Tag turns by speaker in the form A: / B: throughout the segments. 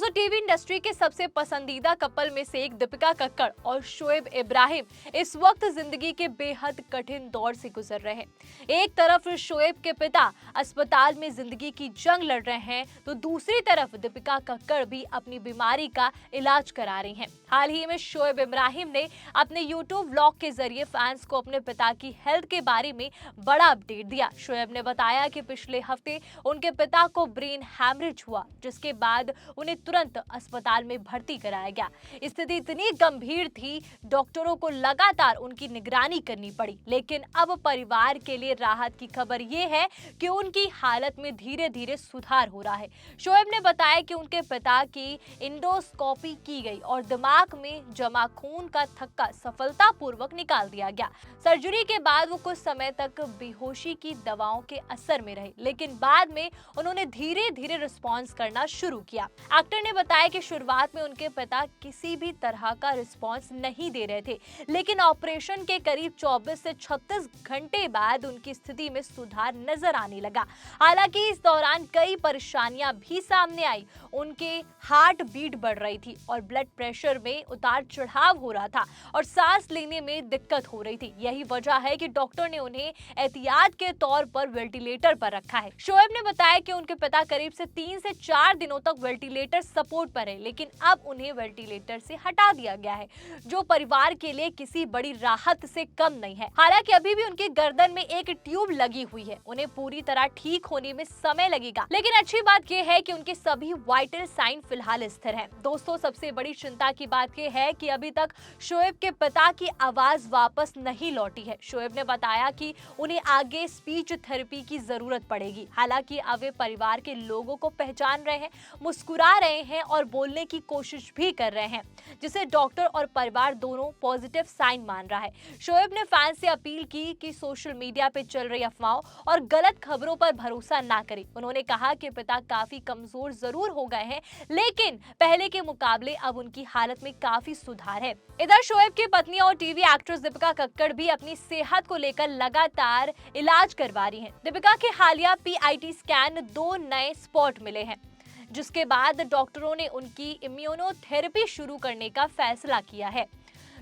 A: दोस्तों, TV industry के सबसे पसंदीदा कपल में से एक दीपिका कक्कड़ और शोएब इब्राहिम इस वक्त जिंदगी के बेहद कठिन दौर से गुजर रहे हैं। एक तरफ शोएब के पिता अस्पताल में जिंदगी की जंग लड़ रहे हैं, तो दूसरी तरफ दीपिका कक्कड़ भी अपनी बीमारी का इलाज करा रही हैं। हाल ही में शोएब इब्राहिम ने अपने यूट्यूब व्लॉग के जरिए फैंस को अपने पिता की हेल्थ के बारे में बड़ा अपडेट दिया। शोएब ने बताया कि पिछले हफ्ते उनके पिता को ब्रेन हैमरेज हुआ, जिसके बाद उन्हें तुरंत अस्पताल में भर्ती कराया गया। स्थिति इतनी गंभीर थी, डॉक्टरों को लगातार उनकी निगरानी करनी पड़ी। लेकिन अब परिवार के लिए राहत की खबर ये है कि उनकी हालत में धीरे धीरे सुधार हो रहा है। शोएब ने बताया कि उनके पिता की एंडोस्कोपी की गई और दिमाग में जमा खून का थक्का सफलतापूर्वक निकाल दिया गया। सर्जरी के बाद वो कुछ समय तक बेहोशी की दवाओं के असर में रहे, लेकिन बाद में उन्होंने धीरे धीरे रिस्पॉन्स करना शुरू किया। एक्टर ने बताया कि शुरुआत में उनके पिता किसी भी तरह का रिस्पॉन्स नहीं दे रहे थे, लेकिन ऑपरेशन के करीब 24 से 36 घंटे बाद उनकी स्थिति में सुधार नजर आने लगा। हालांकि इस दौरान कई परेशानियां भी सामने आई। उनके हार्ट बीट बढ़ रही थी और ब्लड प्रेशर में उतार चढ़ाव हो रहा था और सांस लेने में दिक्कत हो रही थी। यही वजह है कि डॉक्टर ने उन्हें एहतियात के तौर पर वेंटिलेटर पर रखा है। शोएब ने बताया कि उनके पिता करीब से 3 से 4 दिनों तक वेंटिलेटर सपोर्ट पर है, लेकिन अब उन्हें वेंटिलेटर से हटा दिया गया है, जो परिवार के लिए किसी बड़ी राहत से कम नहीं है। हालांकि अभी भी उनके गर्दन में एक ट्यूब लगी हुई है। उन्हें पूरी तरह ठीक होने में समय लगेगा, लेकिन अच्छी बात यह है कि उनके सभी वाइटल साइन फिलहाल स्थिर हैं। दोस्तों, सबसे बड़ी चिंता की बात यह है कि अभी तक शोएब के पिता की आवाज वापस नहीं लौटी है। शोएब ने बताया कि उन्हें आगे स्पीच थेरेपी की जरूरत पड़ेगी। हालांकि अब वे परिवार के लोगों को पहचान रहे हैं, मुस्कुरा रहे हैं और बोलने की कोशिश भी कर रहे हैं, जिसे डॉक्टर और परिवार दोनों पॉजिटिव साइन मान रहा है। शोएब ने फैंस से अपील की कि सोशल मीडिया पे चल रही अफवाहों और गलत खबरों पर भरोसा ना करें। उन्होंने कहा कि पिता काफी कमजोर जरूर हो गए हैं, लेकिन पहले के मुकाबले अब उनकी हालत में काफी सुधार है। इधर शोएब की पत्नी और टीवी एक्ट्रेस दीपिका कक्कड़ भी अपनी सेहत को लेकर लगातार इलाज करवा रही हैं। दीपिका के हालिया PIT स्कैन 2 नए स्पॉट मिले हैं, जिसके बाद डॉक्टरों ने उनकी इम्यूनोथेरेपी शुरू करने का फैसला किया है।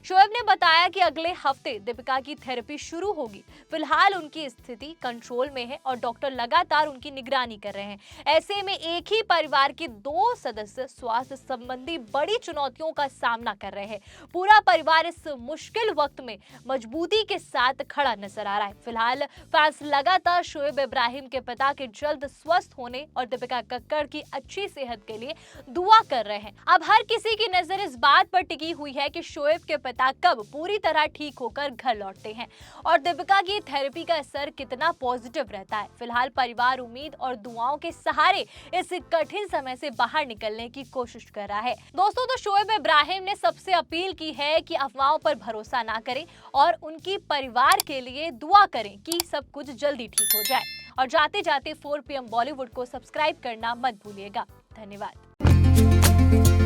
A: शोएब ने बताया कि अगले हफ्ते दीपिका की थेरेपी शुरू होगी। फिलहाल उनकी स्थिति कंट्रोल में है और डॉक्टर लगातार उनकी निगरानी कर रहे हैं। ऐसे में एक ही परिवार के 2 सदस्य स्वास्थ्य संबंधी बड़ी चुनौतियों का सामना कर रहे हैं। पूरा परिवार इस मुश्किल वक्त में मजबूती के साथ खड़ा नजर आ रहा है। फिलहाल फैंस लगातार शोएब इब्राहिम के पिता के जल्द स्वस्थ होने और दीपिका कक्कड़ की अच्छी सेहत के लिए दुआ कर रहे हैं। अब हर किसी की नजर इस बात पर टिकी हुई है कि शोएब के पिता कब पूरी तरह ठीक होकर घर लौटते हैं और दीपिका की थेरेपी का असर कितना पॉजिटिव रहता है। फिलहाल परिवार उम्मीद और दुआओं के सहारे इस कठिन समय से बाहर निकलने की कोशिश कर रहा है। दोस्तों, तो शोएब इब्राहिम ने सबसे अपील की है कि अफवाहों पर भरोसा ना करें और उनकी परिवार के लिए दुआ करें कि सब कुछ जल्दी ठीक हो जाए। और जाते जाते 4 PM बॉलीवुड को सब्सक्राइब करना मत भूलिएगा। धन्यवाद।